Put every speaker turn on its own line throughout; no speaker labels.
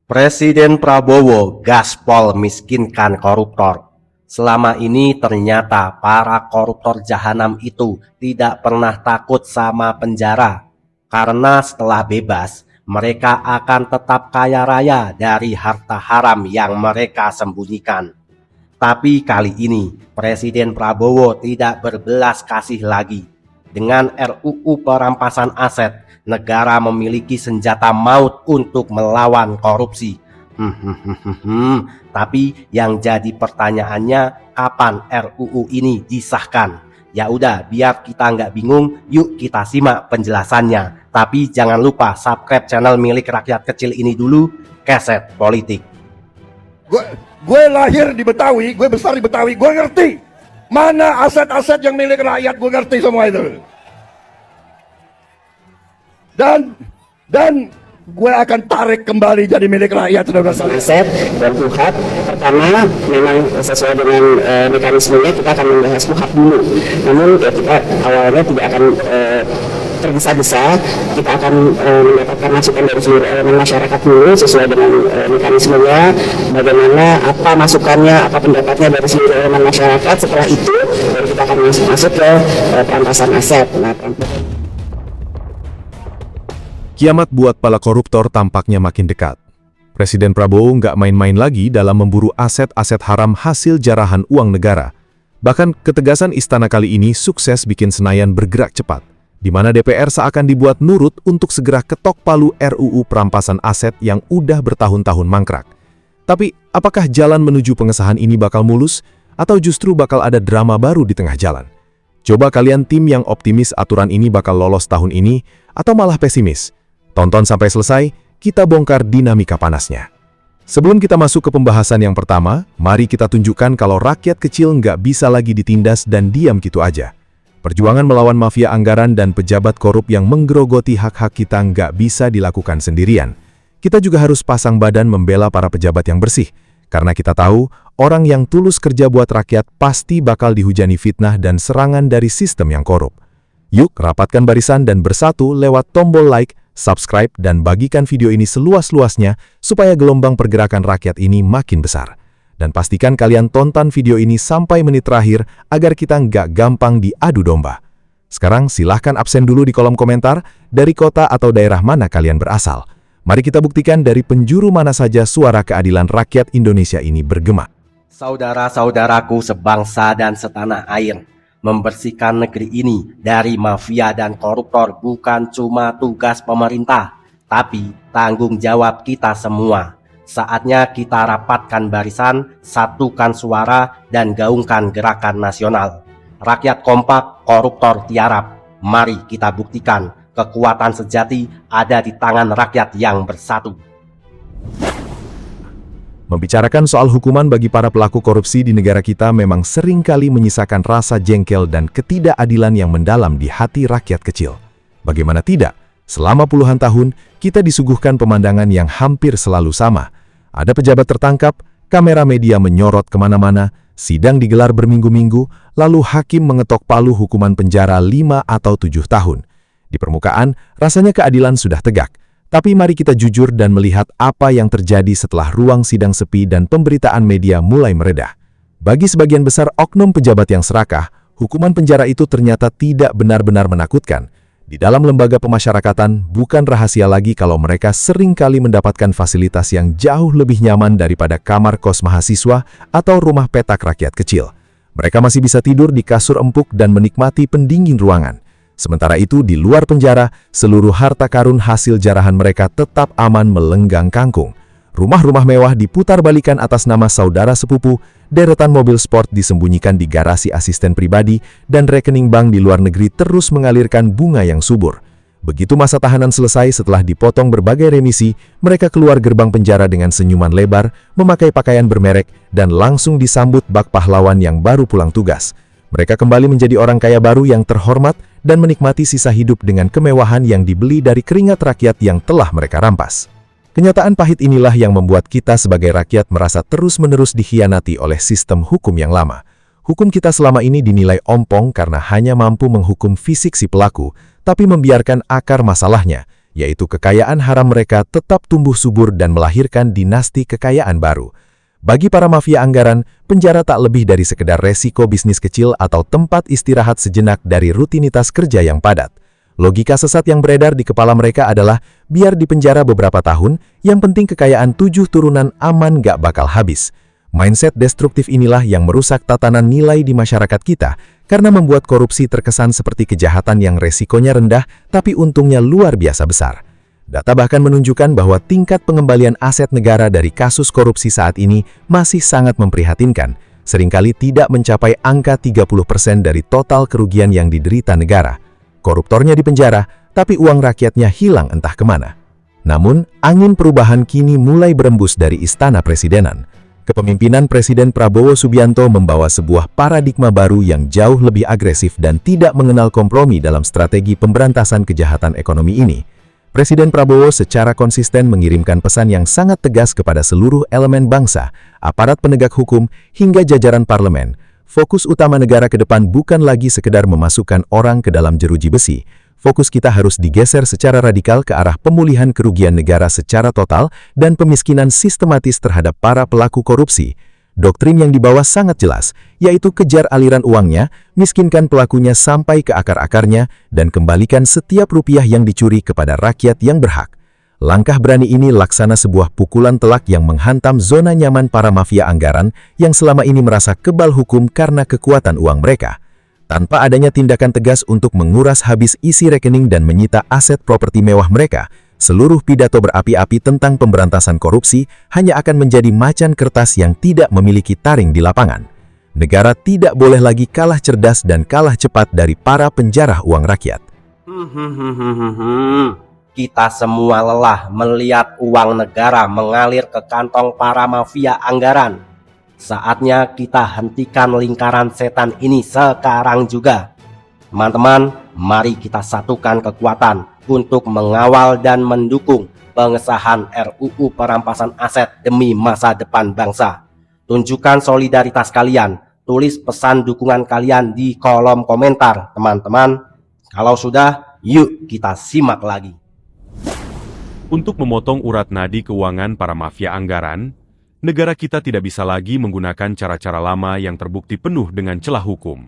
Presiden Prabowo gaspol miskinkan koruptor. Selama ini ternyata para koruptor jahanam itu tidak pernah takut sama penjara. Karena setelah bebas, mereka akan tetap kaya raya dari harta haram yang mereka sembunyikan. Tapi kali ini, Presiden Prabowo tidak berbelas kasih lagi. Dengan RUU perampasan aset, negara memiliki senjata maut untuk melawan korupsi. Tapi yang jadi pertanyaannya, kapan RUU ini disahkan? Ya udah, biar kita nggak bingung, yuk kita simak penjelasannya. Tapi jangan lupa subscribe channel milik rakyat kecil ini dulu, Keset Politik.
Gue lahir di Betawi, gue besar di Betawi, gue ngerti mana aset-aset yang milik rakyat, gue ngerti semua itu. Dan gue akan tarik kembali jadi milik rakyat, saudara-saudara.
Aset dan KUHP, pertama memang sesuai dengan mekanismenya kita akan membahas KUHP dulu. Namun kita awalnya tidak akan tergesa-gesa, kita akan mendapatkan masukan dari seluruh elemen masyarakat dulu sesuai dengan mekanismenya, bagaimana, apa masukannya, apa pendapatnya dari seluruh elemen masyarakat. Setelah itu baru kita akan masuk ke perampasan aset.
Kiamat buat para koruptor tampaknya makin dekat. Presiden Prabowo nggak main-main lagi dalam memburu aset-aset haram hasil jarahan uang negara. Bahkan ketegasan istana kali ini sukses bikin Senayan bergerak cepat, di mana DPR seakan dibuat nurut untuk segera ketok palu RUU perampasan aset yang udah bertahun-tahun mangkrak. Tapi apakah jalan menuju pengesahan ini bakal mulus, atau justru bakal ada drama baru di tengah jalan? Coba kalian tim yang optimis aturan ini bakal lolos tahun ini, atau malah pesimis? Tonton sampai selesai, kita bongkar dinamika panasnya. Sebelum kita masuk ke pembahasan yang pertama, mari kita tunjukkan kalau rakyat kecil nggak bisa lagi ditindas dan diam gitu aja. Perjuangan melawan mafia anggaran dan pejabat korup yang menggerogoti hak-hak kita nggak bisa dilakukan sendirian. Kita juga harus pasang badan membela para pejabat yang bersih, karena kita tahu orang yang tulus kerja buat rakyat pasti bakal dihujani fitnah dan serangan dari sistem yang korup. Yuk, rapatkan barisan dan bersatu lewat tombol like, subscribe, dan bagikan video ini seluas-luasnya supaya gelombang pergerakan rakyat ini makin besar. Dan pastikan kalian tonton video ini sampai menit terakhir agar kita nggak gampang diadu domba. Sekarang silahkan absen dulu di kolom komentar dari kota atau daerah mana kalian berasal. Mari kita buktikan dari penjuru mana saja suara keadilan rakyat Indonesia ini bergema.
Saudara-saudaraku sebangsa dan setanah air, membersihkan negeri ini dari mafia dan koruptor bukan cuma tugas pemerintah, tapi tanggung jawab kita semua. Saatnya kita rapatkan barisan, satukan suara, dan gaungkan gerakan nasional. Rakyat kompak, koruptor tiarap. Mari kita buktikan kekuatan sejati ada di tangan rakyat yang bersatu.
Membicarakan soal hukuman bagi para pelaku korupsi di negara kita memang seringkali menyisakan rasa jengkel dan ketidakadilan yang mendalam di hati rakyat kecil. Bagaimana tidak, selama puluhan tahun kita disuguhkan pemandangan yang hampir selalu sama. Ada pejabat tertangkap, kamera media menyorot kemana-mana, sidang digelar berminggu-minggu, lalu hakim mengetok palu hukuman penjara 5 atau 7 tahun. Di permukaan, rasanya keadilan sudah tegak. Tapi mari kita jujur dan melihat apa yang terjadi setelah ruang sidang sepi dan pemberitaan media mulai meredah. Bagi sebagian besar oknum pejabat yang serakah, hukuman penjara itu ternyata tidak benar-benar menakutkan. Di dalam lembaga pemasyarakatan, bukan rahasia lagi kalau mereka sering kali mendapatkan fasilitas yang jauh lebih nyaman daripada kamar kos mahasiswa atau rumah petak rakyat kecil. Mereka masih bisa tidur di kasur empuk dan menikmati pendingin ruangan. Sementara itu, di luar penjara, seluruh harta karun hasil jarahan mereka tetap aman melenggang kangkung. Rumah-rumah mewah diputar-balikan atas nama saudara sepupu, deretan mobil sport disembunyikan di garasi asisten pribadi, dan rekening bank di luar negeri terus mengalirkan bunga yang subur. Begitu masa tahanan selesai setelah dipotong berbagai remisi, mereka keluar gerbang penjara dengan senyuman lebar, memakai pakaian bermerek, dan langsung disambut bak pahlawan yang baru pulang tugas. Mereka kembali menjadi orang kaya baru yang terhormat dan menikmati sisa hidup dengan kemewahan yang dibeli dari keringat rakyat yang telah mereka rampas. Kenyataan pahit inilah yang membuat kita sebagai rakyat merasa terus-menerus dikhianati oleh sistem hukum yang lama. Hukum kita selama ini dinilai ompong karena hanya mampu menghukum fisik si pelaku, tapi membiarkan akar masalahnya, yaitu kekayaan haram mereka tetap tumbuh subur dan melahirkan dinasti kekayaan baru. Bagi para mafia anggaran, penjara tak lebih dari sekedar resiko bisnis kecil atau tempat istirahat sejenak dari rutinitas kerja yang padat. Logika sesat yang beredar di kepala mereka adalah, biar di penjara beberapa tahun, yang penting kekayaan 7 turunan aman gak bakal habis. Mindset destruktif inilah yang merusak tatanan nilai di masyarakat kita, karena membuat korupsi terkesan seperti kejahatan yang resikonya rendah, tapi untungnya luar biasa besar. Data bahkan menunjukkan bahwa tingkat pengembalian aset negara dari kasus korupsi saat ini masih sangat memprihatinkan, seringkali tidak mencapai angka 30% dari total kerugian yang diderita negara. Koruptornya dipenjara, tapi uang rakyatnya hilang entah kemana. Namun, angin perubahan kini mulai berembus dari Istana Presidenan. Kepemimpinan Presiden Prabowo Subianto membawa sebuah paradigma baru yang jauh lebih agresif dan tidak mengenal kompromi dalam strategi pemberantasan kejahatan ekonomi ini. Presiden Prabowo secara konsisten mengirimkan pesan yang sangat tegas kepada seluruh elemen bangsa, aparat penegak hukum, hingga jajaran parlemen. Fokus utama negara ke depan bukan lagi sekedar memasukkan orang ke dalam jeruji besi. Fokus kita harus digeser secara radikal ke arah pemulihan kerugian negara secara total dan pemiskinan sistematis terhadap para pelaku korupsi. Doktrin yang dibawa sangat jelas, yaitu kejar aliran uangnya, miskinkan pelakunya sampai ke akar-akarnya, dan kembalikan setiap rupiah yang dicuri kepada rakyat yang berhak. Langkah berani ini laksana sebuah pukulan telak yang menghantam zona nyaman para mafia anggaran yang selama ini merasa kebal hukum karena kekuatan uang mereka. Tanpa adanya tindakan tegas untuk menguras habis isi rekening dan menyita aset properti mewah mereka, seluruh pidato berapi-api tentang pemberantasan korupsi hanya akan menjadi macan kertas yang tidak memiliki taring di lapangan. Negara tidak boleh lagi kalah cerdas dan kalah cepat dari para penjarah uang rakyat.
Kita semua lelah melihat uang negara mengalir ke kantong para mafia anggaran. Saatnya kita hentikan lingkaran setan ini sekarang juga. Teman-teman, mari kita satukan kekuatan untuk mengawal dan mendukung pengesahan RUU perampasan aset demi masa depan bangsa. Tunjukkan solidaritas kalian, tulis pesan dukungan kalian di kolom komentar, teman-teman. Kalau sudah, yuk kita simak lagi.
Untuk memotong urat nadi keuangan para mafia anggaran, negara kita tidak bisa lagi menggunakan cara-cara lama yang terbukti penuh dengan celah hukum.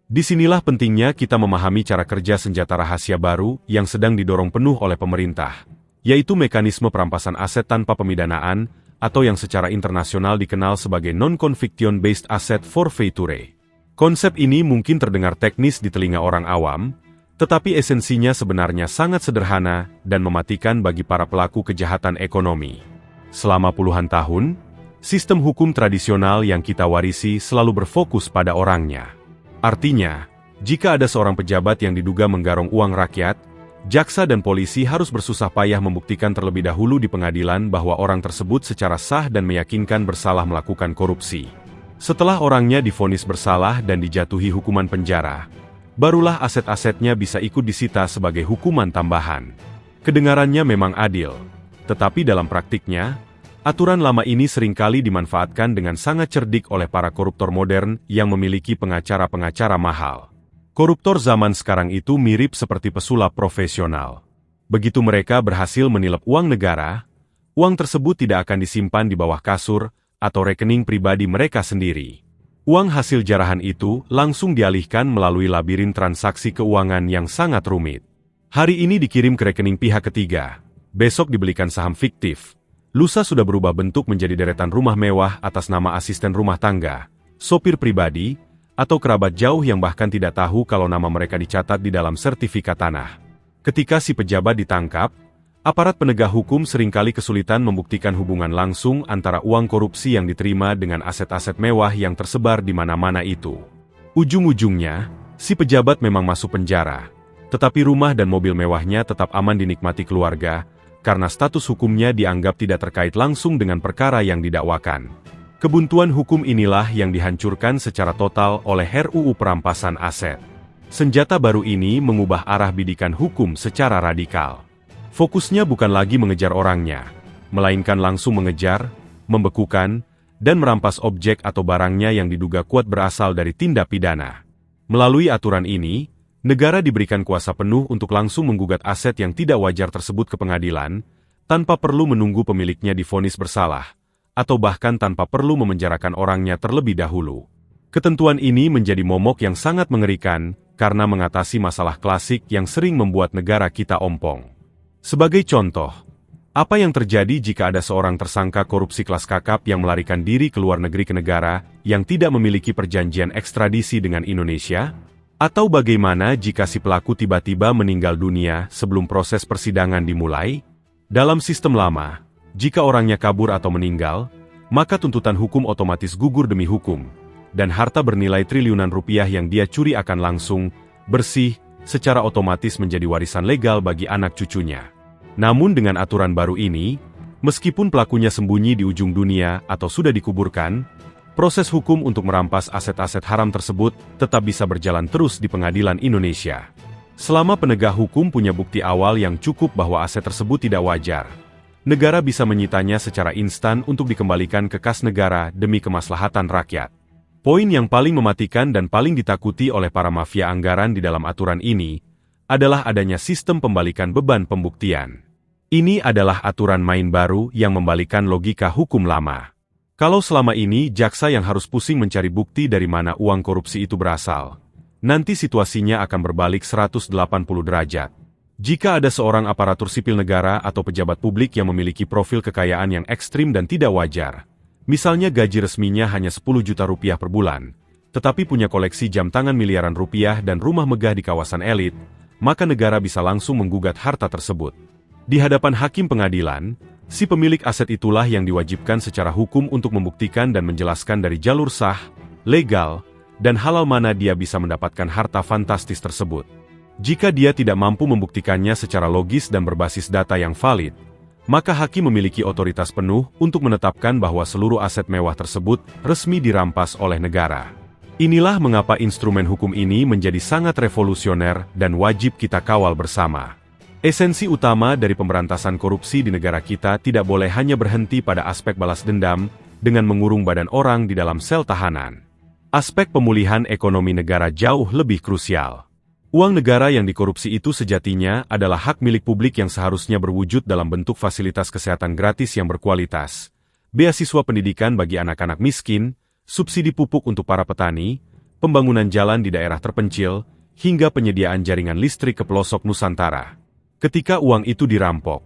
Disinilah pentingnya kita memahami cara kerja senjata rahasia baru yang sedang didorong penuh oleh pemerintah, yaitu mekanisme perampasan aset tanpa pemidanaan atau yang secara internasional dikenal sebagai Non-Conviction Based Asset Forfeiture. Konsep ini mungkin terdengar teknis di telinga orang awam, tetapi esensinya sebenarnya sangat sederhana dan mematikan bagi para pelaku kejahatan ekonomi. Selama puluhan tahun, sistem hukum tradisional yang kita warisi selalu berfokus pada orangnya. Artinya, jika ada seorang pejabat yang diduga menggarong uang rakyat, jaksa dan polisi harus bersusah payah membuktikan terlebih dahulu di pengadilan bahwa orang tersebut secara sah dan meyakinkan bersalah melakukan korupsi. Setelah orangnya divonis bersalah dan dijatuhi hukuman penjara, barulah aset-asetnya bisa ikut disita sebagai hukuman tambahan. Kedengarannya memang adil, tetapi dalam praktiknya, aturan lama ini seringkali dimanfaatkan dengan sangat cerdik oleh para koruptor modern yang memiliki pengacara-pengacara mahal. Koruptor zaman sekarang itu mirip seperti pesulap profesional. Begitu mereka berhasil menilep uang negara, uang tersebut tidak akan disimpan di bawah kasur atau rekening pribadi mereka sendiri. Uang hasil jarahan itu langsung dialihkan melalui labirin transaksi keuangan yang sangat rumit. Hari ini dikirim ke rekening pihak ketiga, besok dibelikan saham fiktif, lusa sudah berubah bentuk menjadi deretan rumah mewah atas nama asisten rumah tangga, sopir pribadi, atau kerabat jauh yang bahkan tidak tahu kalau nama mereka dicatat di dalam sertifikat tanah. Ketika si pejabat ditangkap, aparat penegak hukum seringkali kesulitan membuktikan hubungan langsung antara uang korupsi yang diterima dengan aset-aset mewah yang tersebar di mana-mana itu. Ujung-ujungnya, si pejabat memang masuk penjara, tetapi rumah dan mobil mewahnya tetap aman dinikmati keluarga, karena status hukumnya dianggap tidak terkait langsung dengan perkara yang didakwakan. Kebuntuan hukum inilah yang dihancurkan secara total oleh RUU perampasan aset. Senjata baru ini mengubah arah bidikan hukum secara radikal. Fokusnya bukan lagi mengejar orangnya, melainkan langsung mengejar, membekukan, dan merampas objek atau barangnya yang diduga kuat berasal dari tindak pidana. Melalui aturan ini, Negara diberikan kuasa penuh untuk langsung menggugat aset yang tidak wajar tersebut ke pengadilan, tanpa perlu menunggu pemiliknya divonis bersalah, atau bahkan tanpa perlu memenjarakan orangnya terlebih dahulu. Ketentuan ini menjadi momok yang sangat mengerikan, karena mengatasi masalah klasik yang sering membuat negara kita ompong. Sebagai contoh, apa yang terjadi jika ada seorang tersangka korupsi kelas kakap yang melarikan diri ke luar negeri ke negara yang tidak memiliki perjanjian ekstradisi dengan Indonesia? Atau bagaimana jika si pelaku tiba-tiba meninggal dunia sebelum proses persidangan dimulai? Dalam sistem lama, jika orangnya kabur atau meninggal, maka tuntutan hukum otomatis gugur demi hukum, dan harta bernilai triliunan rupiah yang dia curi akan langsung, bersih, secara otomatis menjadi warisan legal bagi anak cucunya. Namun dengan aturan baru ini, meskipun pelakunya sembunyi di ujung dunia atau sudah dikuburkan, proses hukum untuk merampas aset-aset haram tersebut tetap bisa berjalan terus di pengadilan Indonesia. Selama penegak hukum punya bukti awal yang cukup bahwa aset tersebut tidak wajar, negara bisa menyitanya secara instan untuk dikembalikan ke kas negara demi kemaslahatan rakyat. Poin yang paling mematikan dan paling ditakuti oleh para mafia anggaran di dalam aturan ini adalah adanya sistem pembalikan beban pembuktian. Ini adalah aturan main baru yang membalikan logika hukum lama. Kalau selama ini jaksa yang harus pusing mencari bukti dari mana uang korupsi itu berasal, nanti situasinya akan berbalik 180 derajat. Jika ada seorang aparatur sipil negara atau pejabat publik yang memiliki profil kekayaan yang ekstrim dan tidak wajar, misalnya gaji resminya hanya 10 juta rupiah per bulan, tetapi punya koleksi jam tangan miliaran rupiah dan rumah megah di kawasan elit, maka negara bisa langsung menggugat harta tersebut. Di hadapan hakim pengadilan, si pemilik aset itulah yang diwajibkan secara hukum untuk membuktikan dan menjelaskan dari jalur sah, legal, dan halal mana dia bisa mendapatkan harta fantastis tersebut. Jika dia tidak mampu membuktikannya secara logis dan berbasis data yang valid, maka hakim memiliki otoritas penuh untuk menetapkan bahwa seluruh aset mewah tersebut resmi dirampas oleh negara. Inilah mengapa instrumen hukum ini menjadi sangat revolusioner dan wajib kita kawal bersama. Esensi utama dari pemberantasan korupsi di negara kita tidak boleh hanya berhenti pada aspek balas dendam dengan mengurung badan orang di dalam sel tahanan. Aspek pemulihan ekonomi negara jauh lebih krusial. Uang negara yang dikorupsi itu sejatinya adalah hak milik publik yang seharusnya berwujud dalam bentuk fasilitas kesehatan gratis yang berkualitas, beasiswa pendidikan bagi anak-anak miskin, subsidi pupuk untuk para petani, pembangunan jalan di daerah terpencil, hingga penyediaan jaringan listrik ke pelosok Nusantara. Ketika uang itu dirampok,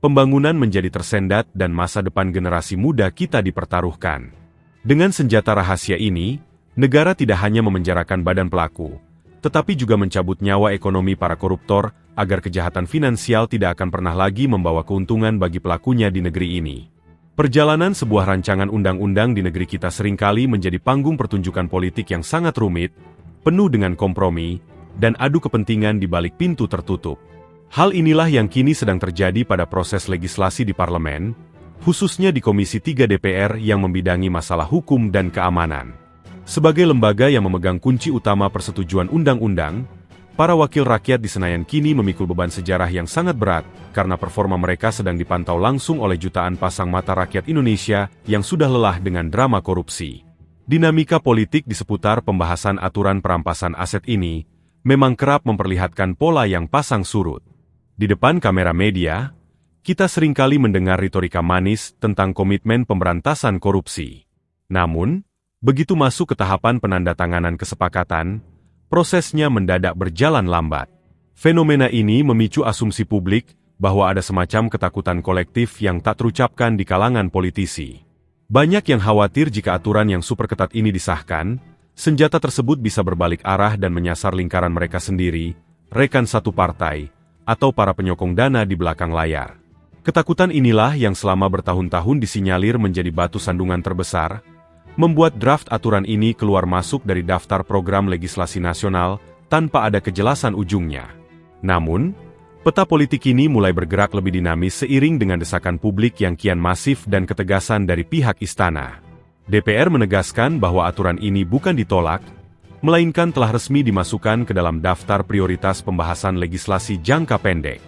pembangunan menjadi tersendat dan masa depan generasi muda kita dipertaruhkan. Dengan senjata rahasia ini, negara tidak hanya memenjarakan badan pelaku, tetapi juga mencabut nyawa ekonomi para koruptor agar kejahatan finansial tidak akan pernah lagi membawa keuntungan bagi pelakunya di negeri ini. Perjalanan sebuah rancangan undang-undang di negeri kita seringkali menjadi panggung pertunjukan politik yang sangat rumit, penuh dengan kompromi, dan adu kepentingan di balik pintu tertutup. Hal inilah yang kini sedang terjadi pada proses legislasi di parlemen, khususnya di Komisi 3 DPR yang membidangi masalah hukum dan keamanan. Sebagai lembaga yang memegang kunci utama persetujuan undang-undang, para wakil rakyat di Senayan kini memikul beban sejarah yang sangat berat, karena performa mereka sedang dipantau langsung oleh jutaan pasang mata rakyat Indonesia yang sudah lelah dengan drama korupsi. Dinamika politik di seputar pembahasan aturan perampasan aset ini memang kerap memperlihatkan pola yang pasang surut. Di depan kamera media, kita seringkali mendengar retorika manis tentang komitmen pemberantasan korupsi. Namun, begitu masuk ke tahapan penandatanganan kesepakatan, prosesnya mendadak berjalan lambat. Fenomena ini memicu asumsi publik bahwa ada semacam ketakutan kolektif yang tak terucapkan di kalangan politisi. Banyak yang khawatir jika aturan yang super ketat ini disahkan, senjata tersebut bisa berbalik arah dan menyasar lingkaran mereka sendiri, rekan satu partai, atau para penyokong dana di belakang layar. Ketakutan inilah yang selama bertahun-tahun disinyalir menjadi batu sandungan terbesar, membuat draft aturan ini keluar masuk dari daftar program legislasi nasional tanpa ada kejelasan ujungnya. Namun, peta politik ini mulai bergerak lebih dinamis seiring dengan desakan publik yang kian masif dan ketegasan dari pihak istana. DPR menegaskan bahwa aturan ini bukan ditolak, melainkan telah resmi dimasukkan ke dalam daftar prioritas pembahasan legislasi jangka pendek.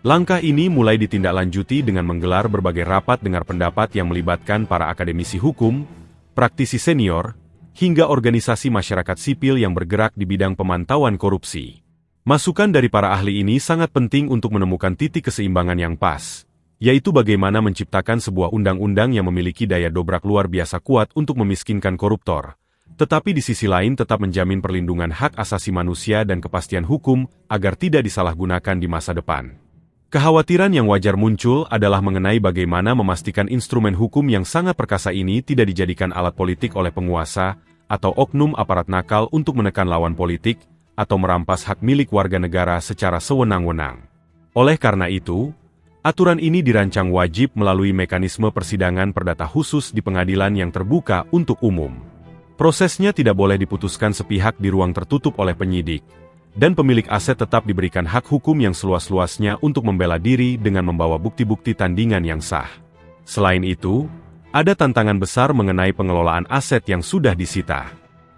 Langkah ini mulai ditindaklanjuti dengan menggelar berbagai rapat dengar pendapat yang melibatkan para akademisi hukum, praktisi senior, hingga organisasi masyarakat sipil yang bergerak di bidang pemantauan korupsi. Masukan dari para ahli ini sangat penting untuk menemukan titik keseimbangan yang pas, yaitu bagaimana menciptakan sebuah undang-undang yang memiliki daya dobrak luar biasa kuat untuk memiskinkan koruptor, tetapi di sisi lain tetap menjamin perlindungan hak asasi manusia dan kepastian hukum agar tidak disalahgunakan di masa depan. Kekhawatiran yang wajar muncul adalah mengenai bagaimana memastikan instrumen hukum yang sangat perkasa ini tidak dijadikan alat politik oleh penguasa atau oknum aparat nakal untuk menekan lawan politik, atau merampas hak milik warga negara secara sewenang-wenang. Oleh karena itu, aturan ini dirancang wajib melalui mekanisme persidangan perdata khusus di pengadilan yang terbuka untuk umum. Prosesnya tidak boleh diputuskan sepihak di ruang tertutup oleh penyidik, dan pemilik aset tetap diberikan hak hukum yang seluas-luasnya untuk membela diri dengan membawa bukti-bukti tandingan yang sah. Selain itu, ada tantangan besar mengenai pengelolaan aset yang sudah disita.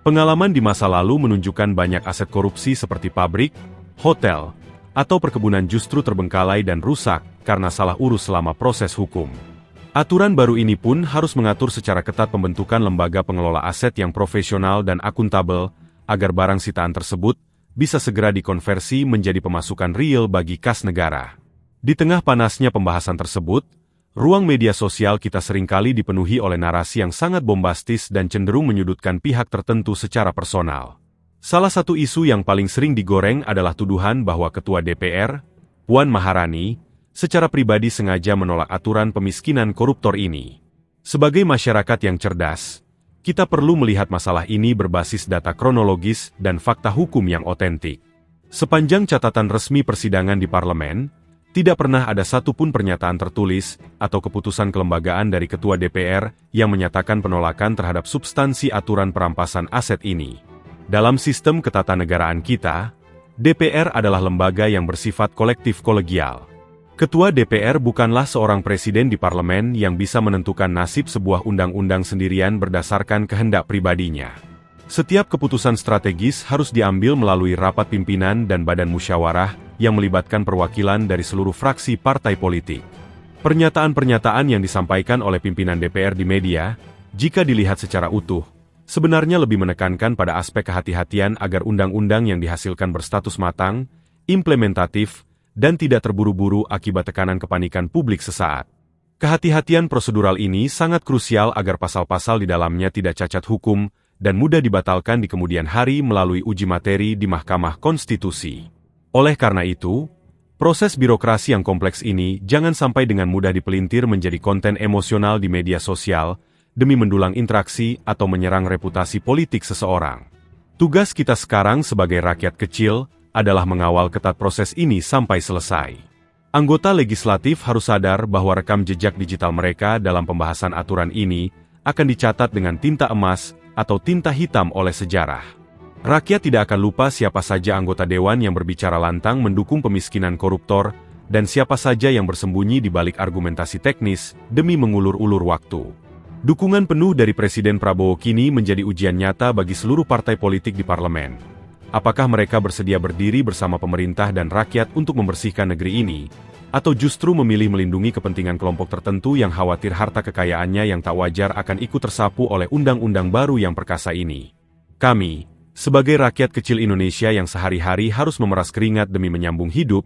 Pengalaman di masa lalu menunjukkan banyak aset korupsi seperti pabrik, hotel, atau perkebunan justru terbengkalai dan rusak karena salah urus selama proses hukum. Aturan baru ini pun harus mengatur secara ketat pembentukan lembaga pengelola aset yang profesional dan akuntabel, agar barang sitaan tersebut bisa segera dikonversi menjadi pemasukan real bagi kas negara. Di tengah panasnya pembahasan tersebut, ruang media sosial kita seringkali dipenuhi oleh narasi yang sangat bombastis dan cenderung menyudutkan pihak tertentu secara personal. Salah satu isu yang paling sering digoreng adalah tuduhan bahwa Ketua DPR, Puan Maharani, secara pribadi sengaja menolak aturan pemiskinan koruptor ini. Sebagai masyarakat yang cerdas, kita perlu melihat masalah ini berbasis data kronologis dan fakta hukum yang otentik. Sepanjang catatan resmi persidangan di parlemen, tidak pernah ada satupun pernyataan tertulis atau keputusan kelembagaan dari Ketua DPR yang menyatakan penolakan terhadap substansi aturan perampasan aset ini. Dalam sistem ketatanegaraan kita, DPR adalah lembaga yang bersifat kolektif kolegial. Ketua DPR bukanlah seorang presiden di parlemen yang bisa menentukan nasib sebuah undang-undang sendirian berdasarkan kehendak pribadinya. Setiap keputusan strategis harus diambil melalui rapat pimpinan dan badan musyawarah yang melibatkan perwakilan dari seluruh fraksi partai politik. Pernyataan-pernyataan yang disampaikan oleh pimpinan DPR di media, jika dilihat secara utuh, sebenarnya lebih menekankan pada aspek kehati-hatian agar undang-undang yang dihasilkan berstatus matang, implementatif, dan tidak terburu-buru akibat tekanan kepanikan publik sesaat. Kehati-hatian prosedural ini sangat krusial agar pasal-pasal di dalamnya tidak cacat hukum dan mudah dibatalkan di kemudian hari melalui uji materi di Mahkamah Konstitusi. Oleh karena itu, proses birokrasi yang kompleks ini jangan sampai dengan mudah dipelintir menjadi konten emosional di media sosial demi mendulang interaksi atau menyerang reputasi politik seseorang. Tugas kita sekarang sebagai rakyat kecil adalah mengawal ketat proses ini sampai selesai. Anggota legislatif harus sadar bahwa rekam jejak digital mereka dalam pembahasan aturan ini akan dicatat dengan tinta emas atau tinta hitam oleh sejarah. Rakyat tidak akan lupa siapa saja anggota dewan yang berbicara lantang mendukung pemiskinan koruptor, dan siapa saja yang bersembunyi di balik argumentasi teknis demi mengulur-ulur waktu. Dukungan penuh dari Presiden Prabowo kini menjadi ujian nyata bagi seluruh partai politik di parlemen. Apakah mereka bersedia berdiri bersama pemerintah dan rakyat untuk membersihkan negeri ini, atau justru memilih melindungi kepentingan kelompok tertentu yang khawatir harta kekayaannya yang tak wajar akan ikut tersapu oleh undang-undang baru yang perkasa ini? Kami, sebagai rakyat kecil Indonesia yang sehari-hari harus memeras keringat demi menyambung hidup,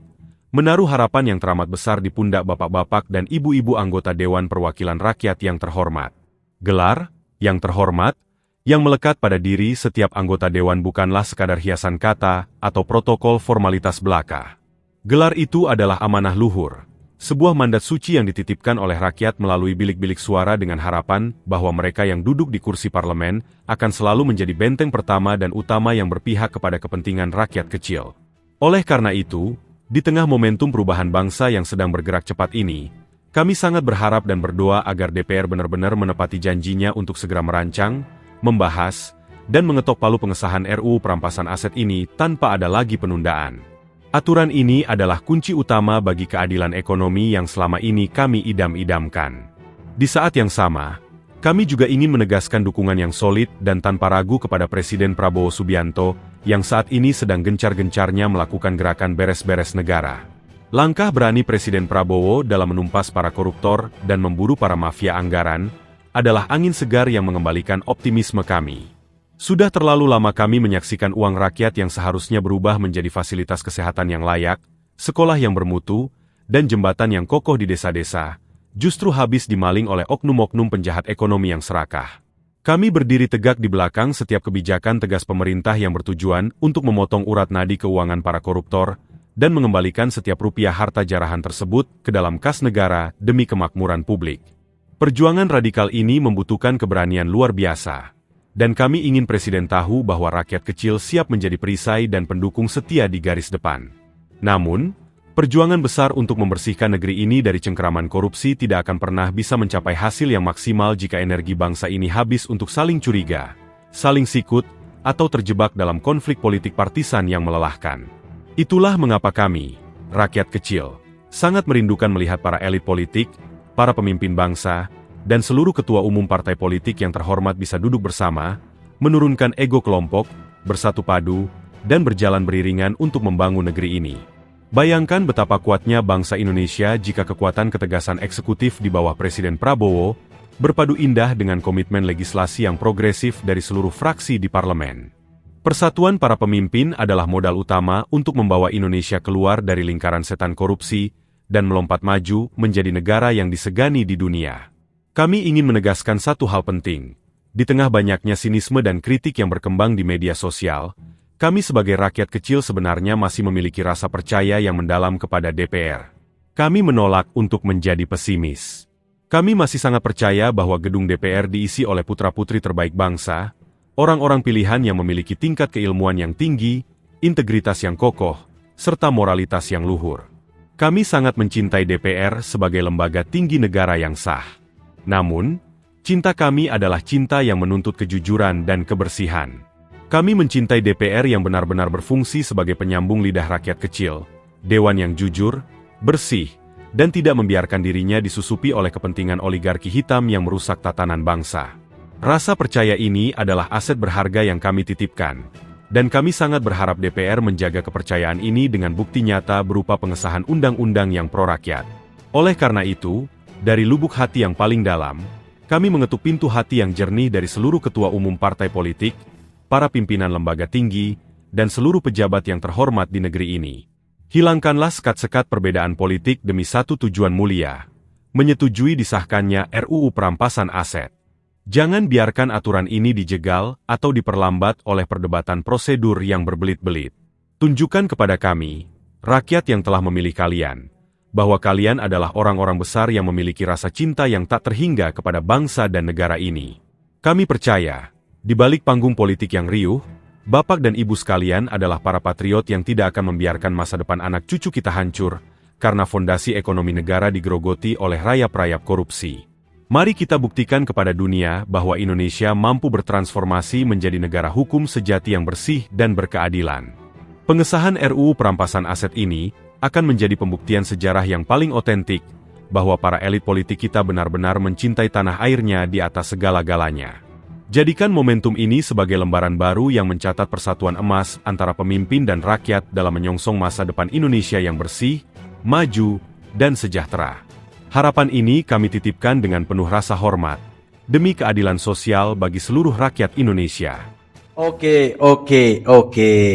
menaruh harapan yang teramat besar di pundak bapak-bapak dan ibu-ibu anggota Dewan Perwakilan Rakyat yang terhormat. Gelar, yang terhormat, yang melekat pada diri setiap anggota dewan bukanlah sekadar hiasan kata atau protokol formalitas belaka. Gelar itu adalah amanah luhur, sebuah mandat suci yang dititipkan oleh rakyat melalui bilik-bilik suara dengan harapan bahwa mereka yang duduk di kursi parlemen akan selalu menjadi benteng pertama dan utama yang berpihak kepada kepentingan rakyat kecil. Oleh karena itu, di tengah momentum perubahan bangsa yang sedang bergerak cepat ini, kami sangat berharap dan berdoa agar DPR benar-benar menepati janjinya untuk segera merancang, membahas, dan mengetok palu pengesahan RUU perampasan aset ini tanpa ada lagi penundaan. Aturan ini adalah kunci utama bagi keadilan ekonomi yang selama ini kami idam-idamkan. Di saat yang sama, kami juga ingin menegaskan dukungan yang solid dan tanpa ragu kepada Presiden Prabowo Subianto yang saat ini sedang gencar-gencarnya melakukan gerakan beres-beres negara. Langkah berani Presiden Prabowo dalam menumpas para koruptor dan memburu para mafia anggaran adalah angin segar yang mengembalikan optimisme kami. Sudah terlalu lama kami menyaksikan uang rakyat yang seharusnya berubah menjadi fasilitas kesehatan yang layak, sekolah yang bermutu, dan jembatan yang kokoh di desa-desa, justru habis dimaling oleh oknum-oknum penjahat ekonomi yang serakah. Kami berdiri tegak di belakang setiap kebijakan tegas pemerintah yang bertujuan untuk memotong urat nadi keuangan para koruptor dan mengembalikan setiap rupiah harta jarahan tersebut ke dalam kas negara demi kemakmuran publik. Perjuangan radikal ini membutuhkan keberanian luar biasa, dan kami ingin Presiden tahu bahwa rakyat kecil siap menjadi perisai dan pendukung setia di garis depan. Namun, perjuangan besar untuk membersihkan negeri ini dari cengkeraman korupsi tidak akan pernah bisa mencapai hasil yang maksimal jika energi bangsa ini habis untuk saling curiga, saling sikut, atau terjebak dalam konflik politik partisan yang melelahkan. Itulah mengapa kami, rakyat kecil, sangat merindukan melihat para elit politik, para pemimpin bangsa, dan seluruh ketua umum partai politik yang terhormat bisa duduk bersama, menurunkan ego kelompok, bersatu padu, dan berjalan beriringan untuk membangun negeri ini. Bayangkan betapa kuatnya bangsa Indonesia jika kekuatan ketegasan eksekutif di bawah Presiden Prabowo berpadu indah dengan komitmen legislasi yang progresif dari seluruh fraksi di parlemen. Persatuan para pemimpin adalah modal utama untuk membawa Indonesia keluar dari lingkaran setan korupsi dan melompat maju menjadi negara yang disegani di dunia. Kami ingin menegaskan satu hal penting. Di tengah banyaknya sinisme dan kritik yang berkembang di media sosial, kami sebagai rakyat kecil sebenarnya masih memiliki rasa percaya yang mendalam kepada DPR. Kami menolak untuk menjadi pesimis. Kami masih sangat percaya bahwa gedung DPR diisi oleh putra-putri terbaik bangsa, orang-orang pilihan yang memiliki tingkat keilmuan yang tinggi, integritas yang kokoh, serta moralitas yang luhur. Kami sangat mencintai DPR sebagai lembaga tinggi negara yang sah. Namun, cinta kami adalah cinta yang menuntut kejujuran dan kebersihan. Kami mencintai DPR yang benar-benar berfungsi sebagai penyambung lidah rakyat kecil, dewan yang jujur, bersih, dan tidak membiarkan dirinya disusupi oleh kepentingan oligarki hitam yang merusak tatanan bangsa. Rasa percaya ini adalah aset berharga yang kami titipkan. Dan kami sangat berharap DPR menjaga kepercayaan ini dengan bukti nyata berupa pengesahan undang-undang yang pro-rakyat. Oleh karena itu, dari lubuk hati yang paling dalam, kami mengetuk pintu hati yang jernih dari seluruh ketua umum partai politik, para pimpinan lembaga tinggi, dan seluruh pejabat yang terhormat di negeri ini. Hilangkanlah sekat-sekat perbedaan politik demi satu tujuan mulia, menyetujui disahkannya RUU Perampasan Aset. Jangan biarkan aturan ini dijegal atau diperlambat oleh perdebatan prosedur yang berbelit-belit. Tunjukkan kepada kami, rakyat yang telah memilih kalian, bahwa kalian adalah orang-orang besar yang memiliki rasa cinta yang tak terhingga kepada bangsa dan negara ini. Kami percaya, di balik panggung politik yang riuh, Bapak dan Ibu sekalian adalah para patriot yang tidak akan membiarkan masa depan anak cucu kita hancur, karena fondasi ekonomi negara digerogoti oleh rayap-rayap korupsi. Mari kita buktikan kepada dunia bahwa Indonesia mampu bertransformasi menjadi negara hukum sejati yang bersih dan berkeadilan. Pengesahan RUU Perampasan Aset ini akan menjadi pembuktian sejarah yang paling otentik bahwa para elit politik kita benar-benar mencintai tanah airnya di atas segala-galanya. Jadikan momentum ini sebagai lembaran baru yang mencatat persatuan emas antara pemimpin dan rakyat dalam menyongsong masa depan Indonesia yang bersih, maju, dan sejahtera. Harapan ini kami titipkan dengan penuh rasa hormat, demi keadilan sosial bagi seluruh rakyat Indonesia.
Oke.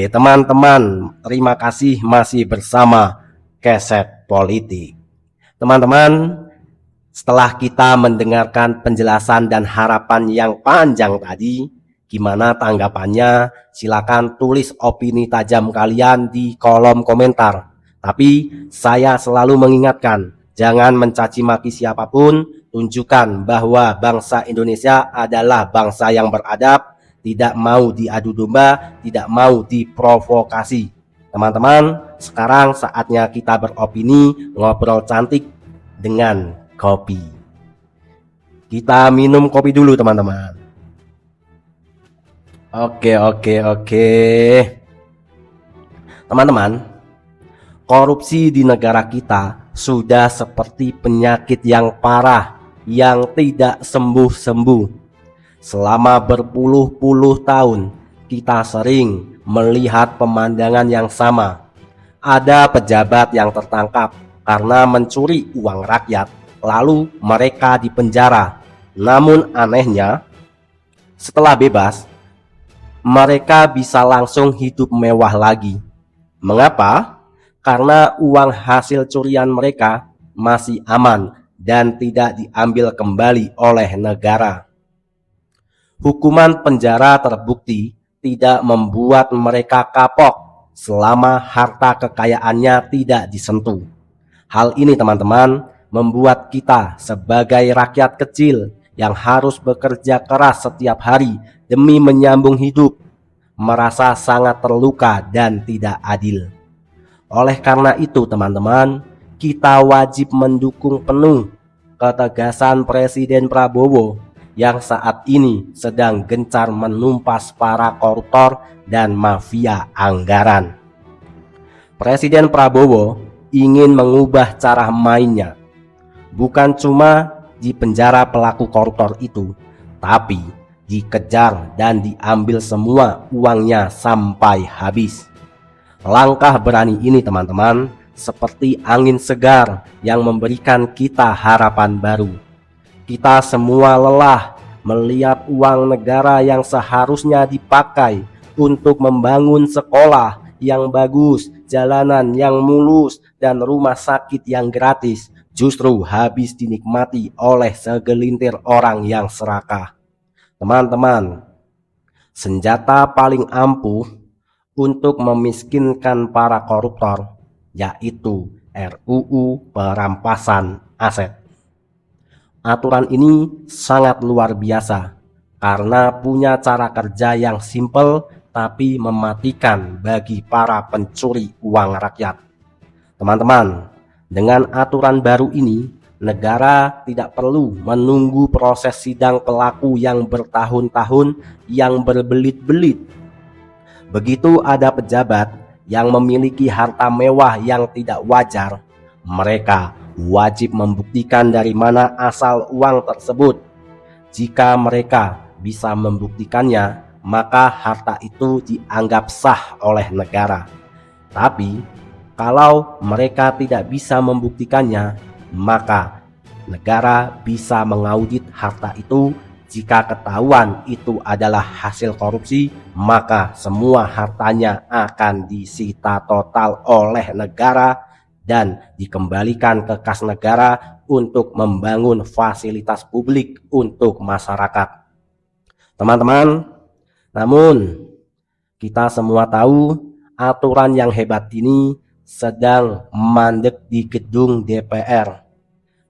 Teman-teman, terima kasih masih bersama Keset Politik. Teman-teman, setelah kita mendengarkan penjelasan dan harapan yang panjang tadi, gimana tanggapannya? Silakan tulis opini tajam kalian di kolom komentar. Tapi saya selalu mengingatkan, jangan mencaci maki siapapun, tunjukkan bahwa bangsa Indonesia adalah bangsa yang beradab, tidak mau diadu domba, tidak mau diprovokasi. Teman-teman, sekarang saatnya kita beropini, ngobrol cantik dengan kopi. Kita minum kopi dulu, teman-teman. Oke. Teman-teman, korupsi di negara kita sudah seperti penyakit yang parah yang tidak sembuh-sembuh. Selama berpuluh-puluh tahun, kita sering melihat pemandangan yang sama. Ada pejabat yang tertangkap karena mencuri uang rakyat, lalu mereka dipenjara. Namun anehnya, setelah bebas, mereka bisa langsung hidup mewah lagi. Mengapa? Karena uang hasil curian mereka masih aman dan tidak diambil kembali oleh negara. Hukuman penjara terbukti tidak membuat mereka kapok selama harta kekayaannya tidak disentuh. Hal ini teman-teman membuat kita sebagai rakyat kecil yang harus bekerja keras setiap hari demi menyambung hidup merasa sangat terluka dan tidak adil. Oleh karena itu teman-teman, kita wajib mendukung penuh ketegasan Presiden Prabowo yang saat ini sedang gencar menumpas para koruptor dan mafia anggaran. Presiden Prabowo ingin mengubah cara mainnya, bukan cuma di penjara pelaku koruptor itu, tapi dikejar dan diambil semua uangnya sampai habis. Langkah berani ini teman-teman seperti angin segar yang memberikan kita harapan baru. Kita semua lelah melihat uang negara yang seharusnya dipakai untuk membangun sekolah yang bagus, jalanan yang mulus, dan rumah sakit yang gratis justru habis dinikmati oleh segelintir orang yang serakah. Teman-teman, senjata paling ampuh untuk memiskinkan para koruptor yaitu RUU perampasan aset. Aturan ini sangat luar biasa karena punya cara kerja yang simpel tapi mematikan bagi para pencuri uang rakyat. Teman-teman, dengan aturan baru ini, negara tidak perlu menunggu proses sidang pelaku yang bertahun-tahun yang berbelit-belit. Begitu ada pejabat yang memiliki harta mewah yang tidak wajar, mereka wajib membuktikan dari mana asal uang tersebut. Jika mereka bisa membuktikannya, maka harta itu dianggap sah oleh negara. Tapi kalau mereka tidak bisa membuktikannya, maka negara bisa mengaudit harta itu. Jika ketahuan itu adalah hasil korupsi, maka semua hartanya akan disita total oleh negara dan dikembalikan ke kas negara untuk membangun fasilitas publik untuk masyarakat. Teman-teman, namun kita semua tahu aturan yang hebat ini sedang mandek di gedung DPR.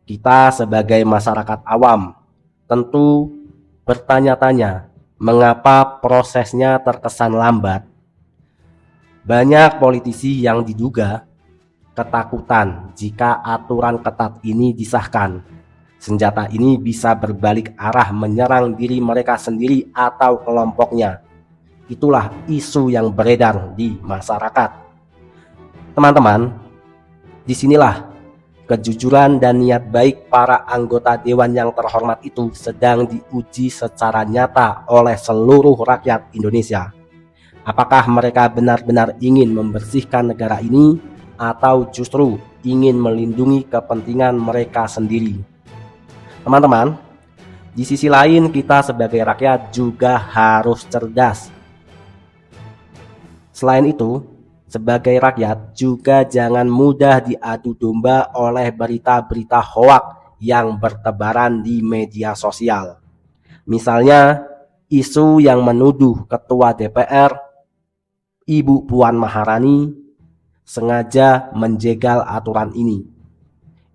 Kita sebagai masyarakat awam tentu bertanya-tanya mengapa prosesnya terkesan lambat. Banyak politisi yang diduga ketakutan jika aturan ketat ini disahkan. Senjata ini bisa berbalik arah menyerang diri mereka sendiri atau kelompoknya. Itulah isu yang beredar di masyarakat. Teman-teman, disinilah kejujuran dan niat baik para anggota dewan yang terhormat itu sedang diuji secara nyata oleh seluruh rakyat Indonesia. Apakah mereka benar-benar ingin membersihkan negara ini atau justru ingin melindungi kepentingan mereka sendiri? Teman-teman, di sisi lain kita sebagai rakyat juga harus cerdas. Selain itu, sebagai rakyat juga jangan mudah diadu domba oleh berita-berita hoak yang bertebaran di media sosial. Misalnya, isu yang menuduh Ketua DPR, Ibu Puan Maharani, sengaja menjegal aturan ini.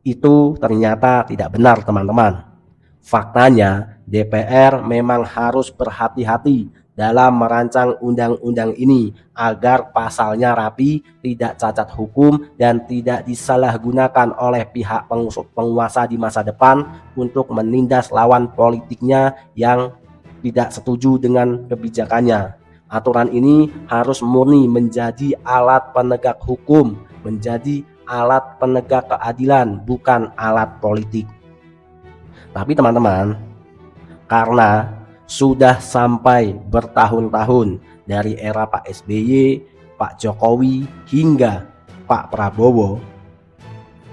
Itu ternyata tidak benar, teman-teman. Faktanya, DPR memang harus berhati-hati dalam merancang undang-undang ini agar pasalnya rapi, tidak cacat hukum, dan tidak disalahgunakan oleh pihak penguasa di masa depan untuk menindas lawan politiknya yang tidak setuju dengan kebijakannya. Aturan ini harus murni menjadi alat penegak hukum, menjadi alat penegak keadilan, bukan alat politik. Tapi teman-teman, karena sudah sampai bertahun-tahun dari era Pak SBY, Pak Jokowi, hingga Pak Prabowo,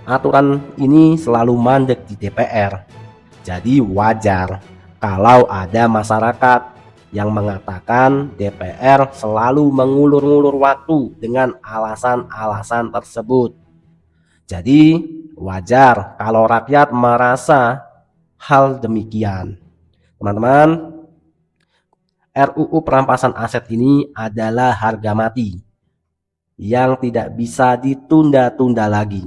aturan ini selalu mandek di DPR. Jadi wajar kalau ada masyarakat yang mengatakan DPR selalu mengulur-ngulur waktu dengan alasan-alasan tersebut. Jadi wajar kalau rakyat merasa hal demikian. Teman-teman, RUU perampasan aset ini adalah harga mati yang tidak bisa ditunda-tunda lagi.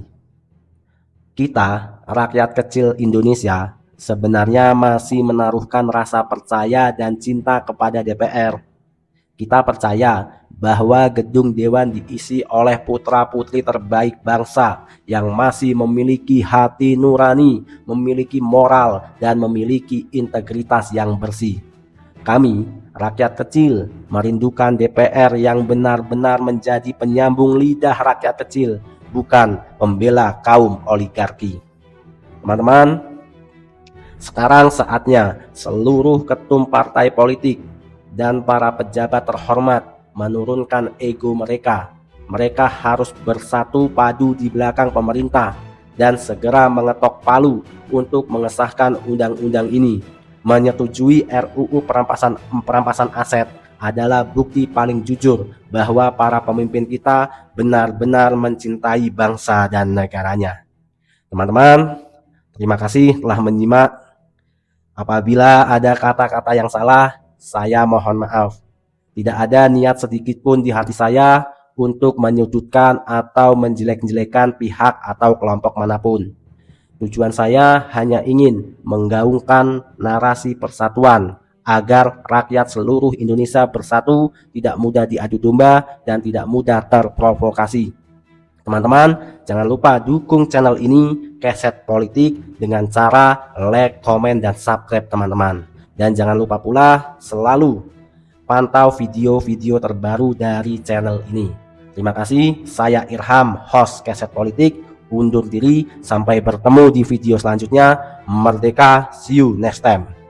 Kita, rakyat kecil Indonesia, sebenarnya masih menaruhkan rasa percaya dan cinta kepada DPR. Kita percaya bahwa gedung dewan diisi oleh putra-putri terbaik bangsa yang masih memiliki hati nurani, memiliki moral, dan memiliki integritas yang bersih. Kami, rakyat kecil, merindukan DPR yang benar-benar menjadi penyambung lidah rakyat kecil, bukan pembela kaum oligarki. Teman-teman, sekarang saatnya seluruh ketum partai politik dan para pejabat terhormat menurunkan ego mereka. Mereka harus bersatu padu di belakang pemerintah dan segera mengetok palu untuk mengesahkan undang-undang ini. Menyetujui RUU perampasan aset adalah bukti paling jujur bahwa para pemimpin kita benar-benar mencintai bangsa dan negaranya. Teman-teman, terima kasih telah menyimak. Apabila ada kata-kata yang salah, saya mohon maaf. Tidak ada niat sedikit pun di hati saya untuk menyudutkan atau menjelek-jelekan pihak atau kelompok manapun. Tujuan saya hanya ingin menggaungkan narasi persatuan agar rakyat seluruh Indonesia bersatu, tidak mudah diadu domba, dan tidak mudah terprovokasi. Teman-teman, jangan lupa dukung channel ini, Keset Politik, dengan cara like, komen, dan subscribe teman-teman. Dan jangan lupa pula selalu pantau video-video terbaru dari channel ini. Terima kasih, saya Irham, host Keset Politik, undur diri, sampai bertemu di video selanjutnya. Merdeka, see you next time.